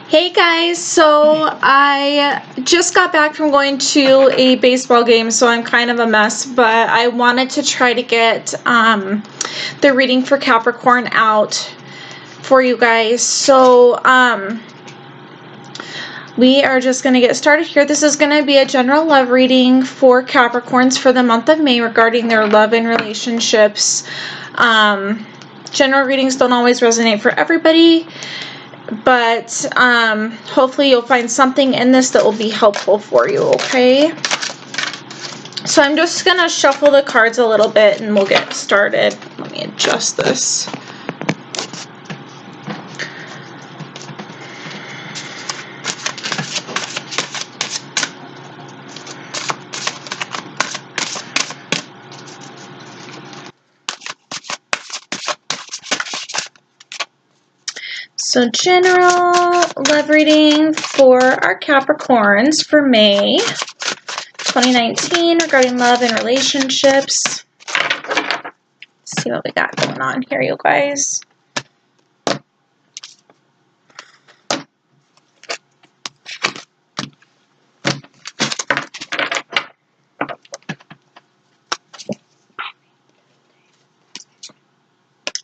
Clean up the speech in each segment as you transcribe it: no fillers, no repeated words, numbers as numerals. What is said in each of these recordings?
Hey guys, so I just got back from going to a baseball game, so I'm kind of a mess, but I wanted to try to get the reading for Capricorn out for you guys. So we are just going to get started here. This is going to be a general love reading for Capricorns for the month of May regarding their love and relationships. General readings don't always resonate for everybody, but hopefully you'll find something in this that will be helpful for you, okay? So I'm just going to shuffle the cards a little bit and we'll get started. Let me adjust this. So general love reading for our Capricorns for May 2019 regarding love and relationships. Let's see what we got going on here, you guys.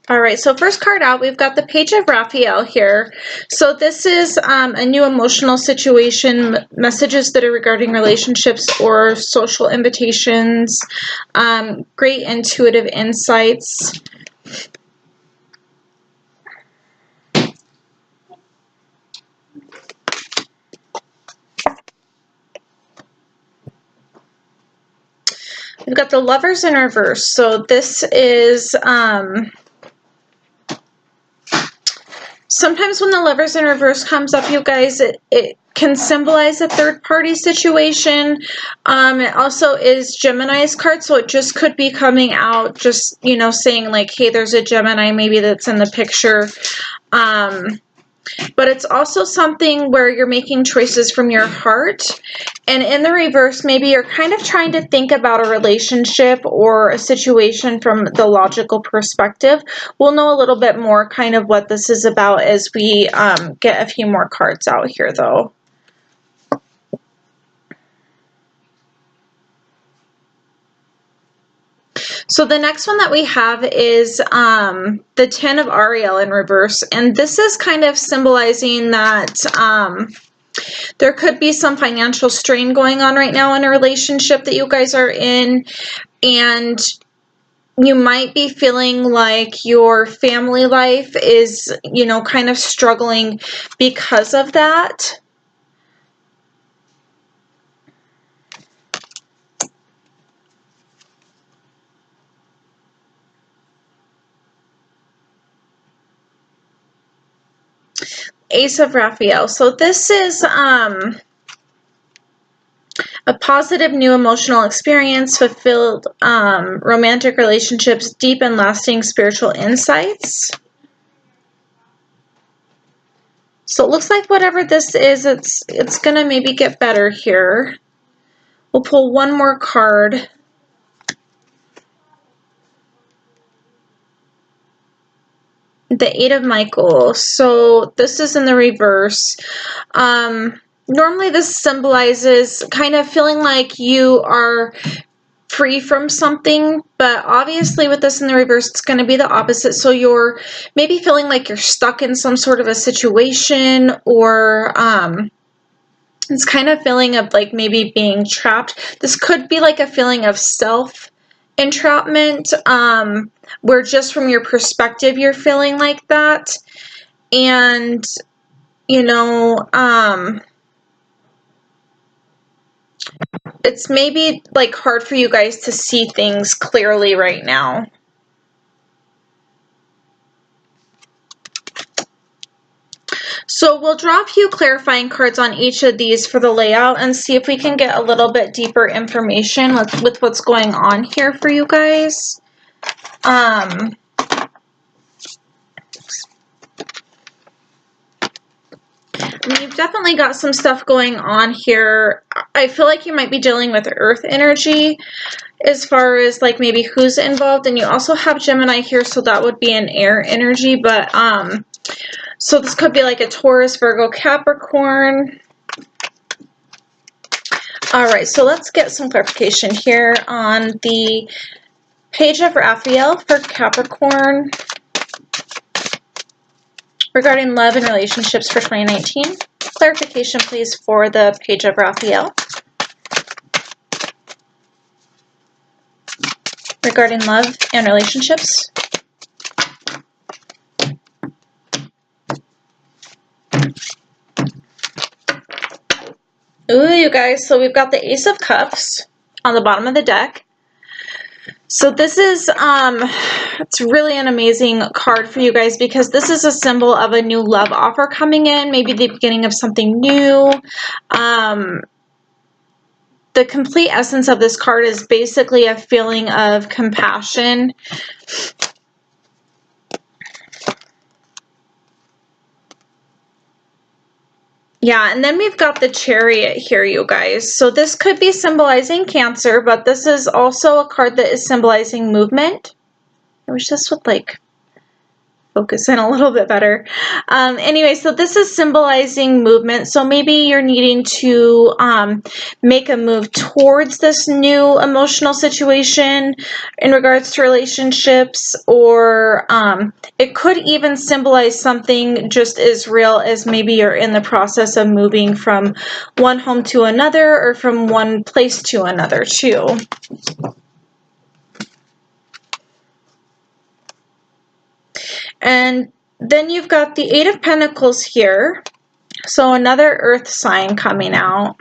All right, so first card out, we've got the Page of Raphael here. So this is a new emotional situation, messages that are regarding relationships or social invitations, great intuitive insights. We've got the Lovers in reverse. So this is sometimes when the Lovers in reverse comes up, you guys, it can symbolize a third-party situation. It also is Gemini's card, so it just could be coming out, just, you know, saying like, hey, there's a Gemini maybe that's in the picture. But it's also something where you're making choices from your heart. And in the reverse, maybe you're kind of trying to think about a relationship or a situation from the logical perspective. We'll know a little bit more kind of what this is about as we get a few more cards out here, though. So the next one that we have is the 10 of Ariel in reverse. And this is kind of symbolizing that there could be some financial strain going on right now in a relationship that you guys are in. And you might be feeling like your family life is, you know, kind of struggling because of that. Ace of Raphael. So this is a positive new emotional experience, fulfilled romantic relationships, deep and lasting spiritual insights. So it looks like whatever this is, it's going to maybe get better here. We'll pull one more card. The Eight of Michael. So this is in the reverse. Normally this symbolizes kind of feeling like you are free from something, but obviously with this in the reverse, it's going to be the opposite. So you're maybe feeling like you're stuck in some sort of a situation, or it's kind of feeling of like maybe being trapped. This could be like a feeling of self-entrapment, where just from your perspective you're feeling like that. And you know, it's maybe like hard for you guys to see things clearly right now. So we'll draw a few clarifying cards on each of these for the layout and see if we can get a little bit deeper information with what's going on here for you guys. You've definitely got some stuff going on here. I feel like you might be dealing with earth energy as far as like maybe who's involved, and you also have Gemini here, so that would be an air energy, but So this could be like a Taurus, Virgo, Capricorn. All right, so let's get some clarification here on the Page of Raphael for Capricorn regarding love and relationships for 2019. Clarification, please, for the Page of Raphael regarding love and relationships. Ooh, you guys, so we've got the Ace of Cups on the bottom of the deck. So this is, it's really an amazing card for you guys because this is a symbol of a new love offer coming in, maybe the beginning of something new. The complete essence of this card is basically a feeling of compassion. Yeah, and then we've got the Chariot here, you guys. So this could be symbolizing Cancer, but this is also a card that is symbolizing movement. I wish this would, like, focus in a little bit better. Anyway, so this is symbolizing movement. So maybe you're needing to make a move towards this new emotional situation in regards to relationships, or it could even symbolize something just as real as maybe you're in the process of moving from one home to another or from one place to another too. And then you've got the Eight of Pentacles here. So another earth sign coming out.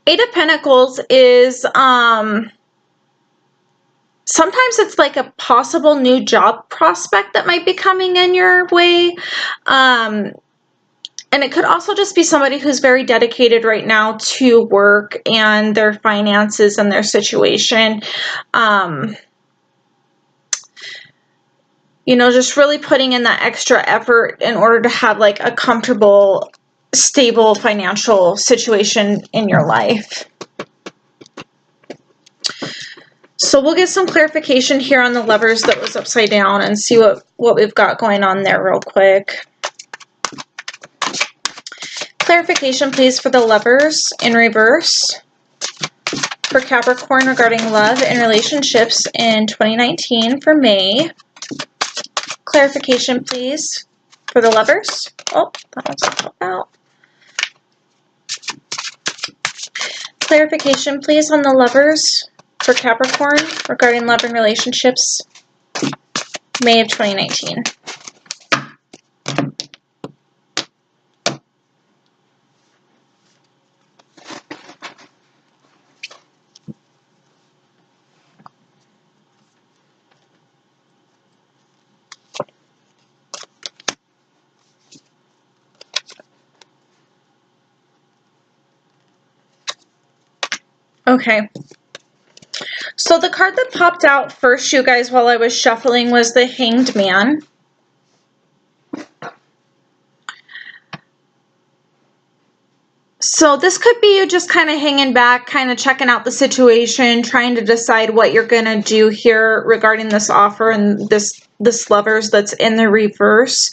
Eight of Pentacles is, sometimes it's like a possible new job prospect that might be coming in your way. And it could also just be somebody who's very dedicated right now to work and their finances and their situation. You know, just really putting in that extra effort in order to have like a comfortable, stable financial situation in your life. So we'll get some clarification here on the Lovers that was upside down and see what we've got going on there real quick. Clarification, please, for the Lovers in reverse for Capricorn regarding love and relationships in 2019 for May. Clarification, please, for the Lovers. Oh, that one's popped out. Clarification, please, on the Lovers for Capricorn regarding love and relationships, May of 2019. Okay, so the card that popped out first, you guys, while I was shuffling was the Hanged Man. So this could be you just kind of hanging back, kind of checking out the situation, trying to decide what you're going to do here regarding this offer and this Lovers that's in the reverse.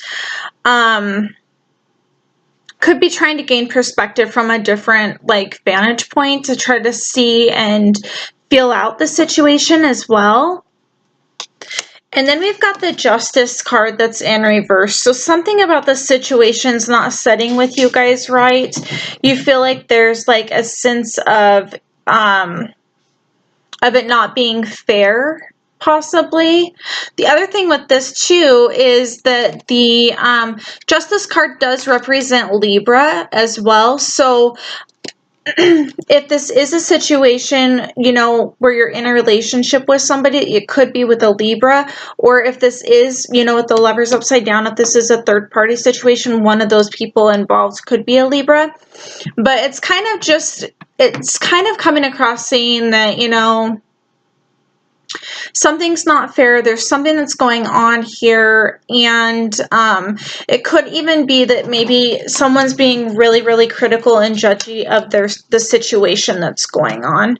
Could be trying to gain perspective from a different like vantage point to try to see and feel out the situation as well. And then we've got the Justice card that's in reverse. So something about the situation's not setting with you guys right. You feel like there's like a sense of it not being fair, possibly. The other thing with this too is that the Justice card does represent Libra as well. So if this is a situation, you know, where you're in a relationship with somebody, it could be with a Libra, or if this is, you know, with the Lovers upside down, if this is a third party situation, one of those people involved could be a Libra. But it's kind of just, it's kind of coming across saying that, you know, something's not fair. There's something that's going on here, and it could even be that maybe someone's being really, really critical and judgy of the situation that's going on.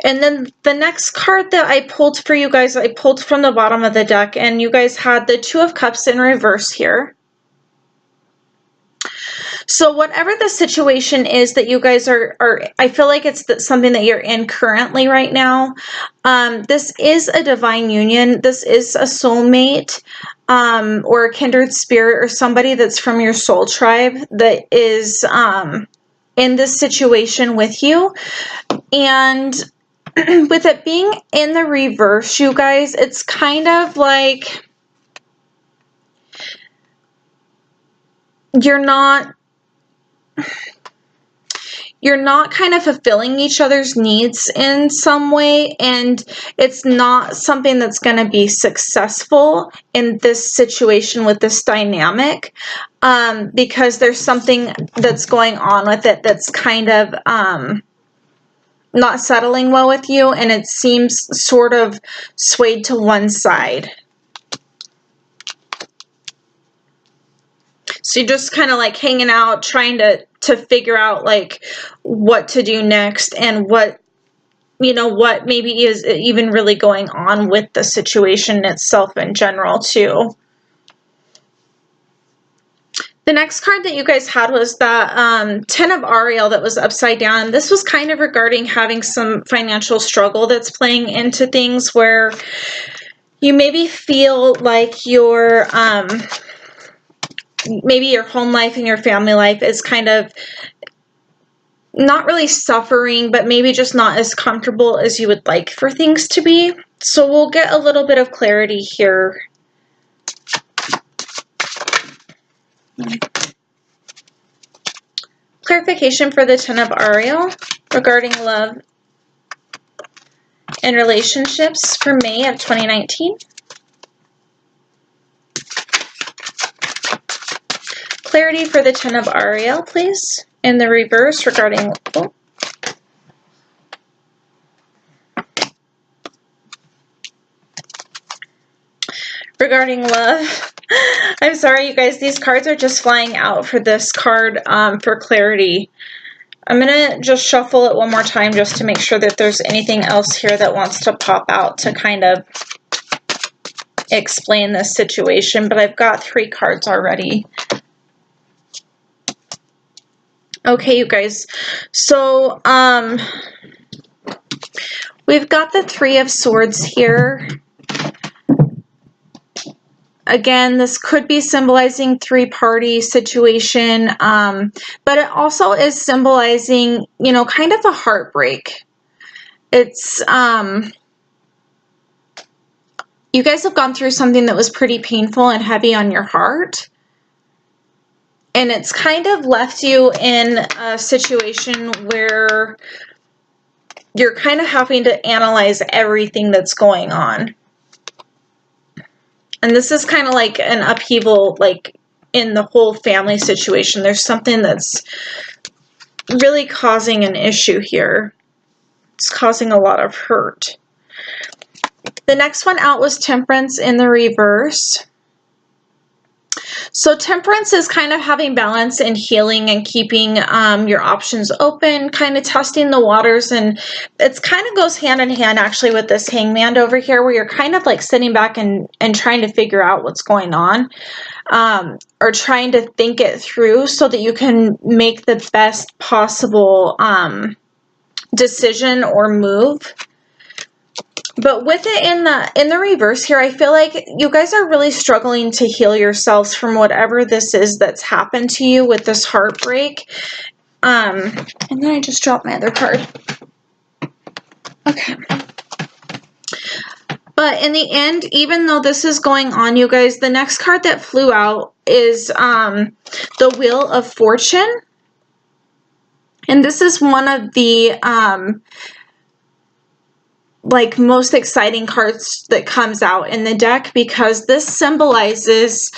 And then the next card that I pulled for you guys, I pulled from the bottom of the deck, and you guys had the Two of Cups in reverse here. So whatever the situation is that you guys are I feel like it's something that you're in currently right now. This is a divine union. This is a soulmate, or a kindred spirit, or somebody that's from your soul tribe that is in this situation with you. And with it being in the reverse, you guys, it's kind of like you're not kind of fulfilling each other's needs in some way, and it's not something that's going to be successful in this situation with this dynamic, because there's something that's going on with it that's kind of not settling well with you, and it seems sort of swayed to one side. So you're just kind of like hanging out, trying to figure out like what to do next, and what, you know, what maybe is even really going on with the situation itself in general too. The next card that you guys had was the Ten of Ariel that was upside down. This was kind of regarding having some financial struggle that's playing into things where you maybe feel like your maybe your home life and your family life is kind of not really suffering, but maybe just not as comfortable as you would like for things to be. So we'll get a little bit of clarity here. Clarification for the Ten of Ariel regarding love and relationships for May of 2019. Clarity for the Ten of Ariel, please, in the reverse regarding regarding love. I'm sorry, you guys, these cards are just flying out for this card for clarity. I'm going to just shuffle it one more time just to make sure that there's anything else here that wants to pop out to kind of explain this situation, but I've got 3 cards already. Okay, you guys, so we've got the Three of Swords here. Again, this could be symbolizing 3-party situation, but it also is symbolizing, you know, kind of a heartbreak. It's, you guys have gone through something that was pretty painful and heavy on your heart. And it's kind of left you in a situation where you're kind of having to analyze everything that's going on. And this is kind of like an upheaval, like in the whole family situation. There's something that's really causing an issue here. It's causing a lot of hurt. The next one out was Temperance in the reverse. So Temperance is kind of having balance and healing and keeping your options open, kind of testing the waters, and it's kind of goes hand in hand actually with this Hangman over here, where you're kind of like sitting back and trying to figure out what's going on, or trying to think it through so that you can make the best possible decision or move. But with it in the reverse here, I feel like you guys are really struggling to heal yourselves from whatever this is that's happened to you with this heartbreak. And then I just dropped my other card. Okay. But in the end, even though this is going on, you guys, the next card that flew out is the Wheel of Fortune. And this is one of the like most exciting cards that comes out in the deck, because this symbolizes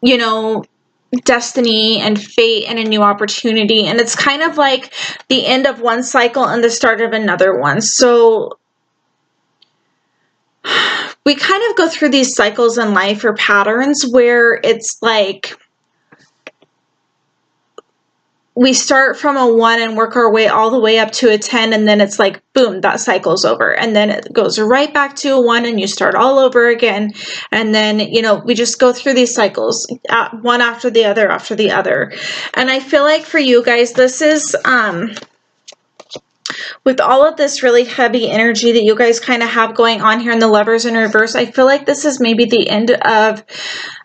you know, destiny and fate and a new opportunity, and it's kind of like the end of one cycle and the start of another one. So we kind of go through these cycles in life or patterns where it's like we start from a 1 and work our way all the way up to a 10, and then it's like, boom, that cycle's over. And then it goes right back to a 1 and you start all over again. And then, you know, we just go through these cycles, one after the other after the other. And I feel like for you guys, this is, with all of this really heavy energy that you guys kind of have going on here in the Lovers in reverse, I feel like this is maybe the end of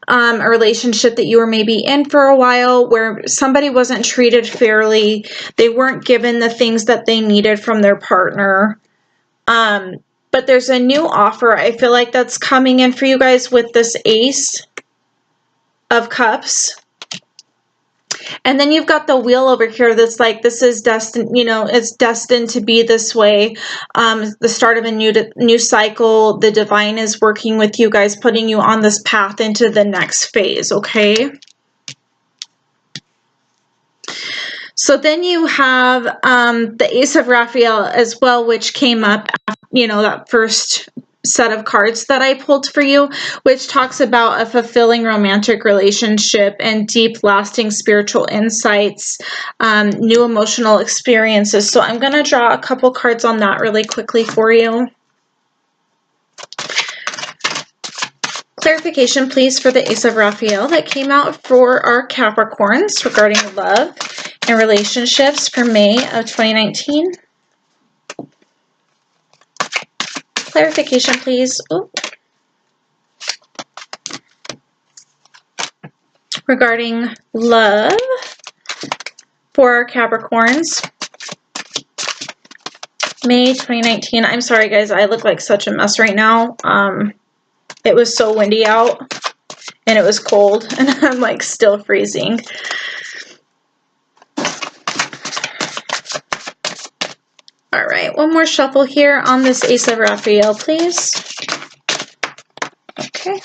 a relationship that you were maybe in for a while, where somebody wasn't treated fairly. They weren't given the things that they needed from their partner. But there's a new offer, I feel like, that's coming in for you guys with this Ace of Cups. And then you've got the Wheel over here that's like, this is destined, you know, it's destined to be this way. The start of a new cycle. The divine is working with you guys, putting you on this path into the next phase, okay? So then you have the Ace of Raphael as well, which came up, you know, that first set of cards that I pulled for you, which talks about a fulfilling romantic relationship and deep lasting spiritual insights, new emotional experiences. So I'm going to draw a couple cards on that really quickly for you. Clarification, please, for the Ace of Raphael that came out for our Capricorns regarding love and relationships for May of 2019. Clarification, please. Ooh. Regarding love for our Capricorns, May 2019. I'm sorry, guys. I look like such a mess right now. It was so windy out, and it was cold, and I'm like still freezing. All right, one more shuffle here on this Ace of Raphael, please. Okay.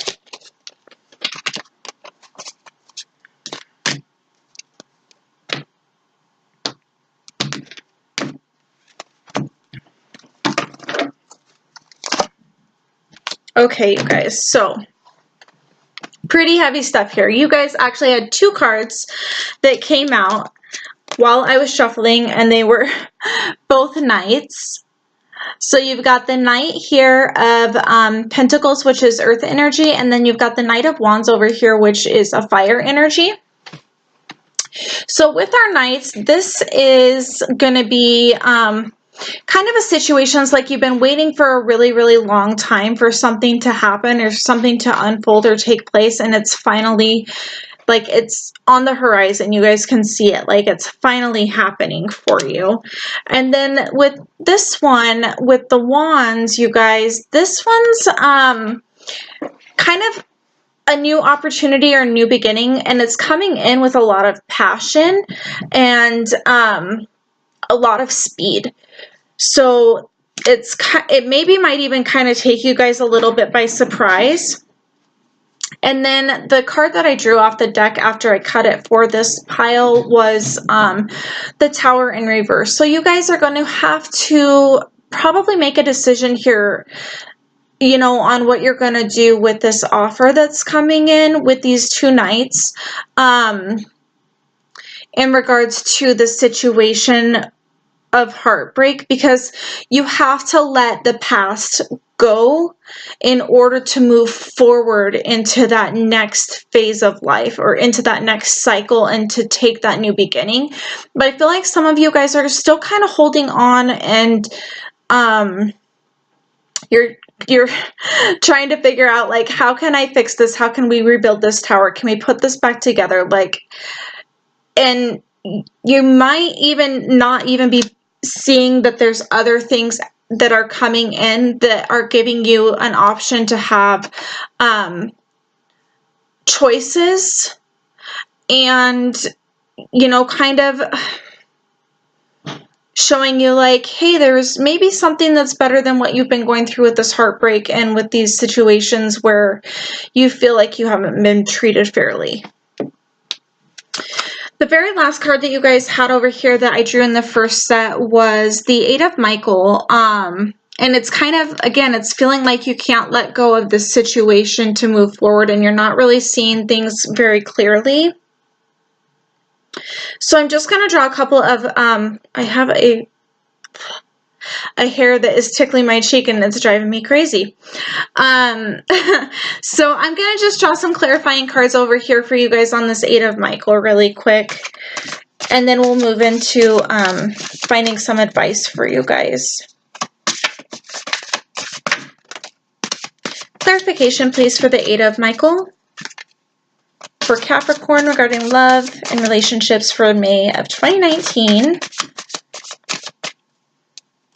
Okay, you guys, so pretty heavy stuff here. You guys actually had two cards that came out while I was shuffling, and they were both Knights. So you've got the Knight here of Pentacles, which is Earth energy, and then you've got the Knight of Wands over here, which is a fire energy. So with our Knights, this is going to be kind of a situation. It's like you've been waiting for a really, really long time for something to happen or something to unfold or take place, and it's finally, like, it's on the horizon. You guys can see it, like it's finally happening for you. And then with this one, with the Wands, you guys, this one's kind of a new opportunity or new beginning, and it's coming in with a lot of passion and a lot of speed. So it maybe might even kind of take you guys a little bit by surprise. And then the card that I drew off the deck after I cut it for this pile was the Tower in reverse. So you guys are going to have to probably make a decision here, you know, on what you're going to do with this offer that's coming in with these two Knights in regards to the situation of heartbreak, because you have to let the past go in order to move forward into that next phase of life or into that next cycle and to take that new beginning. But I feel like some of you guys are still kind of holding on, and you're trying to figure out, like, how can I fix this? How can we rebuild this tower? Can we put this back together? Like, and you might even not even be seeing that there's other things that are coming in that are giving you an option to have choices and, you know, kind of showing you like, hey, there's maybe something that's better than what you've been going through with this heartbreak and with these situations where you feel like you haven't been treated fairly. The very last card that you guys had over here that I drew in the first set was the Eight of Michael. And it's kind of, again, it's feeling like you can't let go of this situation to move forward, and you're not really seeing things very clearly. So I'm just going to draw a couple of, I have a hair that is tickling my cheek and it's driving me crazy. So I'm going to just draw some clarifying cards over here for you guys on this Eight of Michael really quick. And then we'll move into finding some advice for you guys. Clarification, please, for the Eight of Michael. For Capricorn regarding love and relationships for May of 2019.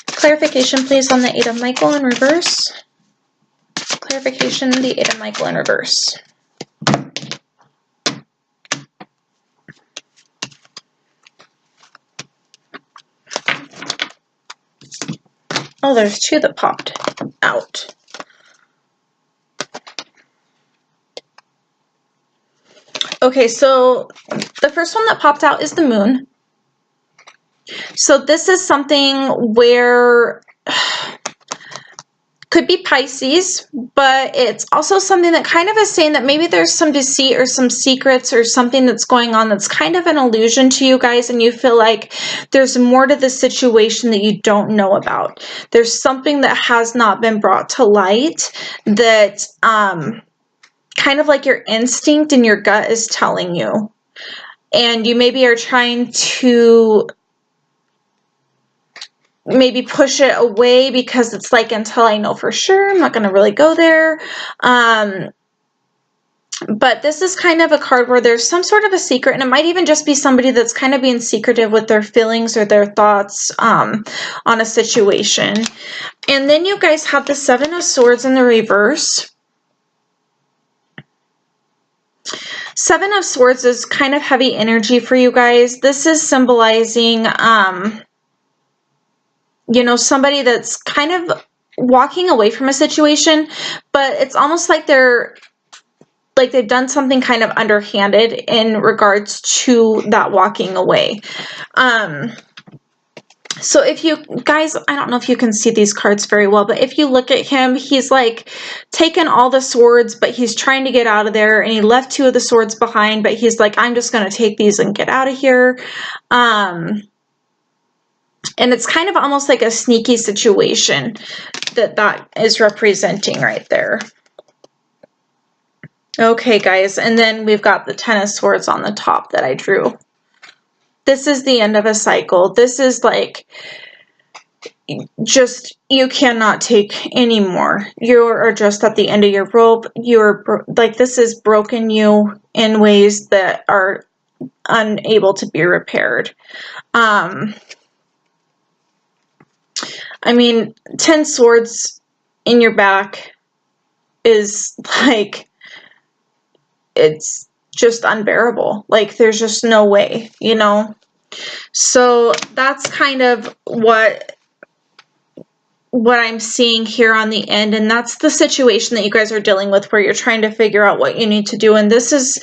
Clarification, please, on the Eight of Michael in reverse. Clarification, the Eight of Michael in reverse. Oh, there's two that popped out. Okay, so the first one that popped out is the moon. So this is something where could be Pisces, but it's also something that kind of is saying that maybe there's some deceit or some secrets or something that's going on that's kind of an illusion to you guys, and you feel like there's more to the situation that you don't know about. There's something that has not been brought to light that kind of like your instinct and your gut is telling you. And you maybe are trying to maybe push it away because it's like, until I know for sure, I'm not going to really go there. But this is kind of a card where there's some sort of a secret, and it might even just be somebody that's kind of being secretive with their feelings or their thoughts on a situation. And then you guys have the Seven of Swords in the reverse. Seven of Swords is kind of heavy energy for you guys. This is symbolizing, you know, somebody that's kind of walking away from a situation, but it's almost like they've done something kind of underhanded in regards to that walking away. So if you guys, I don't know if you can see these cards very well, but if you look at him, he's like taken all the swords, but he's trying to get out of there, and he left two of the swords behind, but he's like, I'm just going to take these and get out of here. And it's kind of almost like a sneaky situation that is representing right there. Okay, guys, and then we've got the Ten of Swords on the top that I drew. This is the end of a cycle. This is like, just, you cannot take anymore. You are just at the end of your rope. You're like, this has broken you in ways that are unable to be repaired. I mean, 10 swords in your back is like, it's just unbearable. Like, there's just no way, you know? So that's kind of what I'm seeing here on the end, and that's the situation that you guys are dealing with, where you're trying to figure out what you need to do. And this is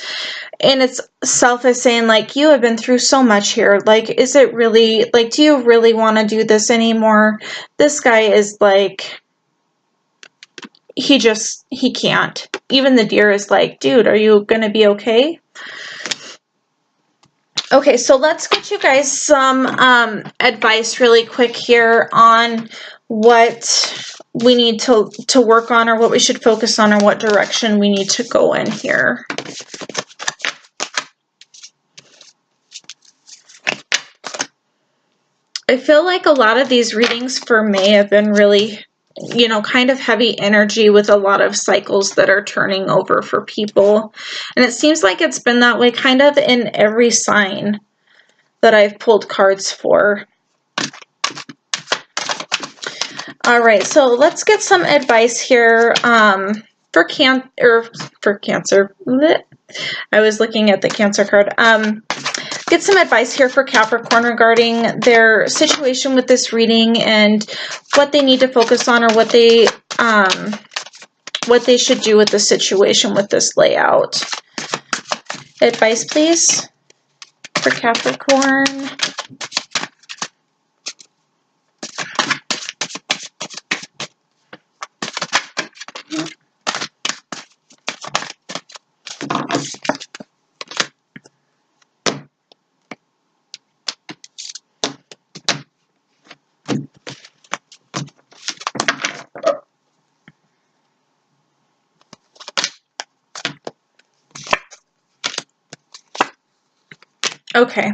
in itself is saying, like, you have been through so much here. Like, is it really, like, do you really want to do this anymore? This guy is like, he can't. Even the deer is like, dude, are you gonna be okay? Okay, so let's get you guys some advice really quick here on what we need to work on, or what we should focus on, or what direction we need to go in here. I feel like a lot of these readings for May have been really, you know, kind of heavy energy with a lot of cycles that are turning over for people. And it seems like it's been that way kind of in every sign that I've pulled cards for. All right, so let's get some advice here for Cancer. I was looking at the Cancer card. Get some advice here for Capricorn regarding their situation with this reading and what they need to focus on, or what they should do with the situation with this layout. Advice, please, for Capricorn. Okay.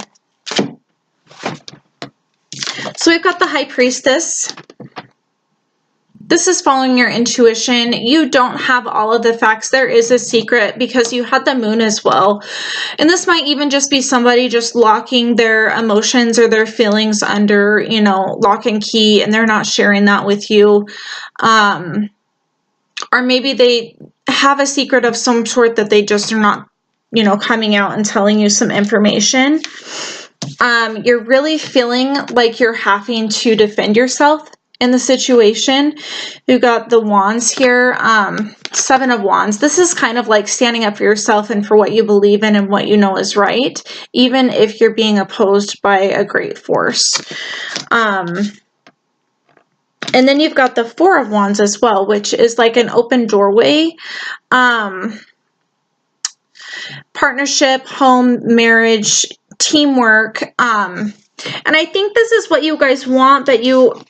So we've got the High Priestess. This is following your intuition. You don't have all of the facts. There is a secret because you had the Moon as well. And this might even just be somebody just locking their emotions or their feelings under, you know, lock and key, and they're not sharing that with you. Or maybe they have a secret of some sort that they just are not, you know, coming out and telling you some information. You're really feeling like you're having to defend yourself in the situation. You've got the Wands here, 7 of Wands. This is kind of like standing up for yourself and for what you believe in and what you know is right, even if you're being opposed by a great force. And then you've got the 4 of Wands as well, which is like an open doorway. Partnership, home, marriage, teamwork. And I think this is what you guys want, but you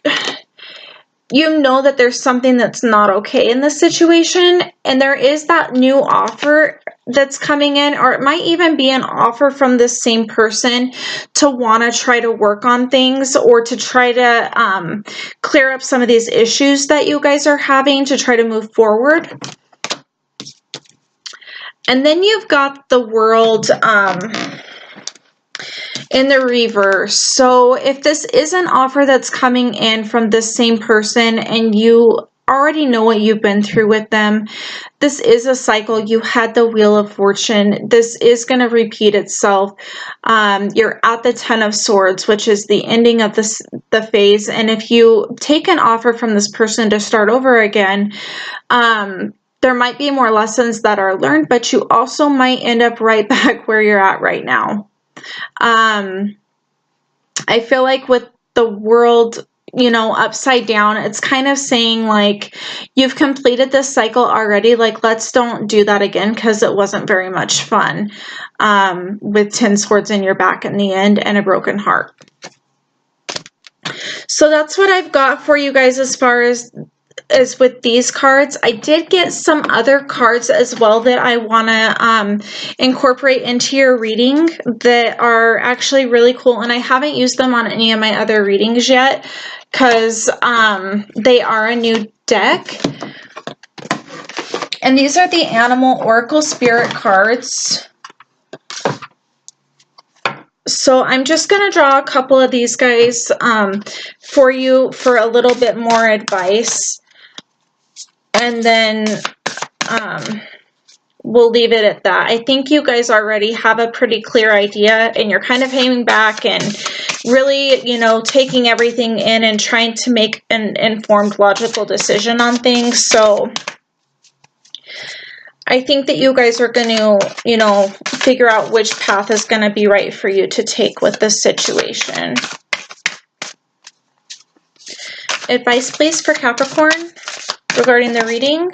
know that there's something that's not okay in this situation, and there is that new offer that's coming in, or it might even be an offer from the same person to want to try to work on things, or to try to clear up some of these issues that you guys are having to try to move forward. And then you've got the World in the reverse. So if this is an offer that's coming in from this same person and you already know what you've been through with them, this is a cycle. You had the Wheel of Fortune. This is going to repeat itself. You're at the 10 of Swords, which is the ending of the phase. And if you take an offer from this person to start over again, there might be more lessons that are learned, but you also might end up right back where you're at right now. I feel like with the World, you know, upside down, it's kind of saying like, you've completed this cycle already. Like, let's don't do that again, because it wasn't very much fun, with 10 swords in your back in the end and a broken heart. So that's what I've got for you guys as far as with these cards. I did get some other cards as well that I want to incorporate into your reading that are actually really cool, and I haven't used them on any of my other readings yet because they are a new deck. And these are the Animal Oracle Spirit cards. So I'm just going to draw a couple of these guys for you for a little bit more advice. And then we'll leave it at that. I think you guys already have a pretty clear idea, and you're kind of hanging back and really, you know, taking everything in and trying to make an informed, logical decision on things. So I think that you guys are going to, you know, figure out which path is going to be right for you to take with this situation. Advice, please, for Capricorn regarding the reading.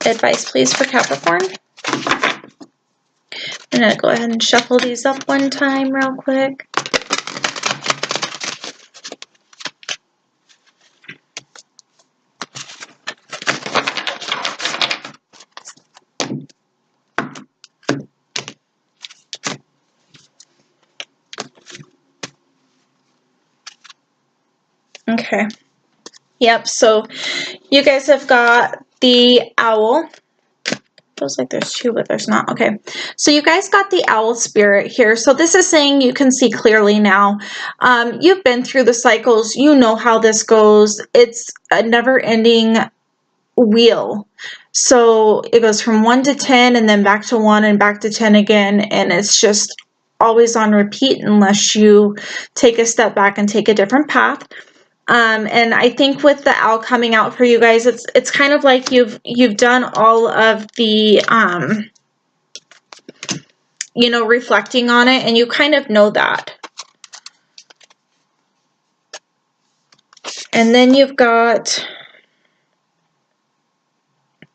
Advice, please, for Capricorn. I'm going to go ahead and shuffle these up one time real quick. Okay. Yep, so you guys have got the Owl. Feels like there's 2, but there's not. Okay, so you guys got the Owl Spirit here. So this is saying you can see clearly now. You've been through the cycles. You know how this goes. It's a never-ending wheel. So it goes from 1 to 10 and then back to 1 and back to 10 again. And it's just always on repeat unless you take a step back and take a different path. And I think with the Owl coming out for you guys, it's kind of like you've done all of the, you know, reflecting on it, and you kind of know that. And then you've got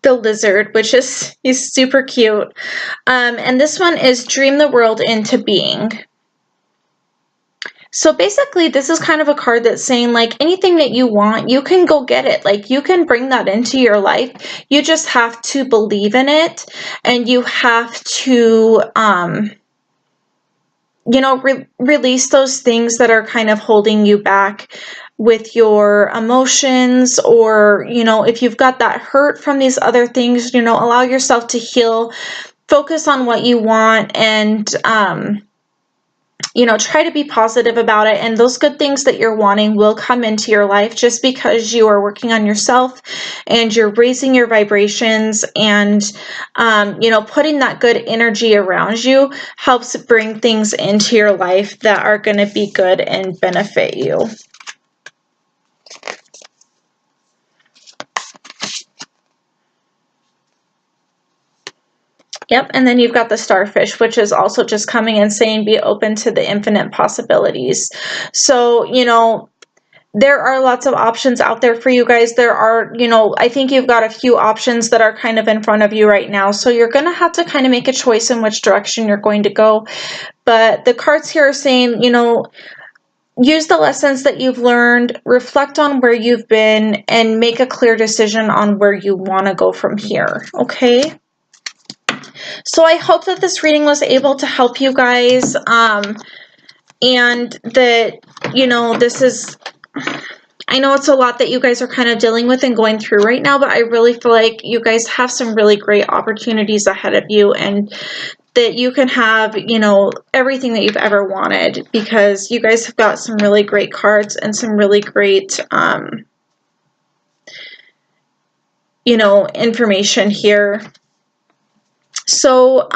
the Lizard, which is super cute. And this one is Dream the World into Being. So basically, this is kind of a card that's saying, like, anything that you want, you can go get it. Like, you can bring that into your life. You just have to believe in it, and you have to you know, release those things that are kind of holding you back with your emotions, or, you know, if you've got that hurt from these other things, you know, allow yourself to heal, focus on what you want, and, you know, try to be positive about it. And those good things that you're wanting will come into your life just because you are working on yourself and you're raising your vibrations, and, you know, putting that good energy around you helps bring things into your life that are going to be good and benefit you. Yep, and then you've got the starfish, which is also just coming and saying be open to the infinite possibilities. So, you know, there are lots of options out there for you guys. There are, you know, I think you've got a few options that are kind of in front of you right now. So you're going to have to kind of make a choice in which direction you're going to go. But the cards here are saying, you know, use the lessons that you've learned, reflect on where you've been, and make a clear decision on where you want to go from here. Okay? So I hope that this reading was able to help you guys, and that, you know, this is, I know it's a lot that you guys are kind of dealing with and going through right now, but I really feel like you guys have some really great opportunities ahead of you, and that you can have, you know, everything that you've ever wanted, because you guys have got some really great cards and some really great, you know, information here. So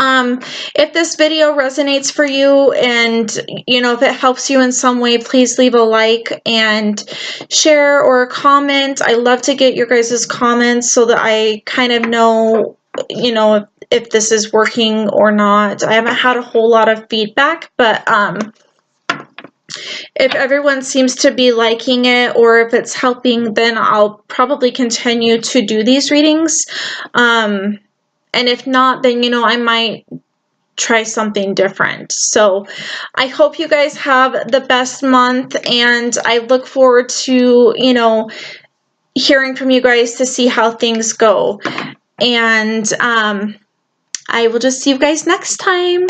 if this video resonates for you, and, you know, if it helps you in some way, please leave a like and share or comment. I love to get your guys' comments so that I kind of know, you know, if this is working or not. I haven't had a whole lot of feedback, but if everyone seems to be liking it, or if it's helping, then I'll probably continue to do these readings. And if not, then, you know, I might try something different. So I hope you guys have the best month, and I look forward to, you know, hearing from you guys to see how things go. And I will just see you guys next time.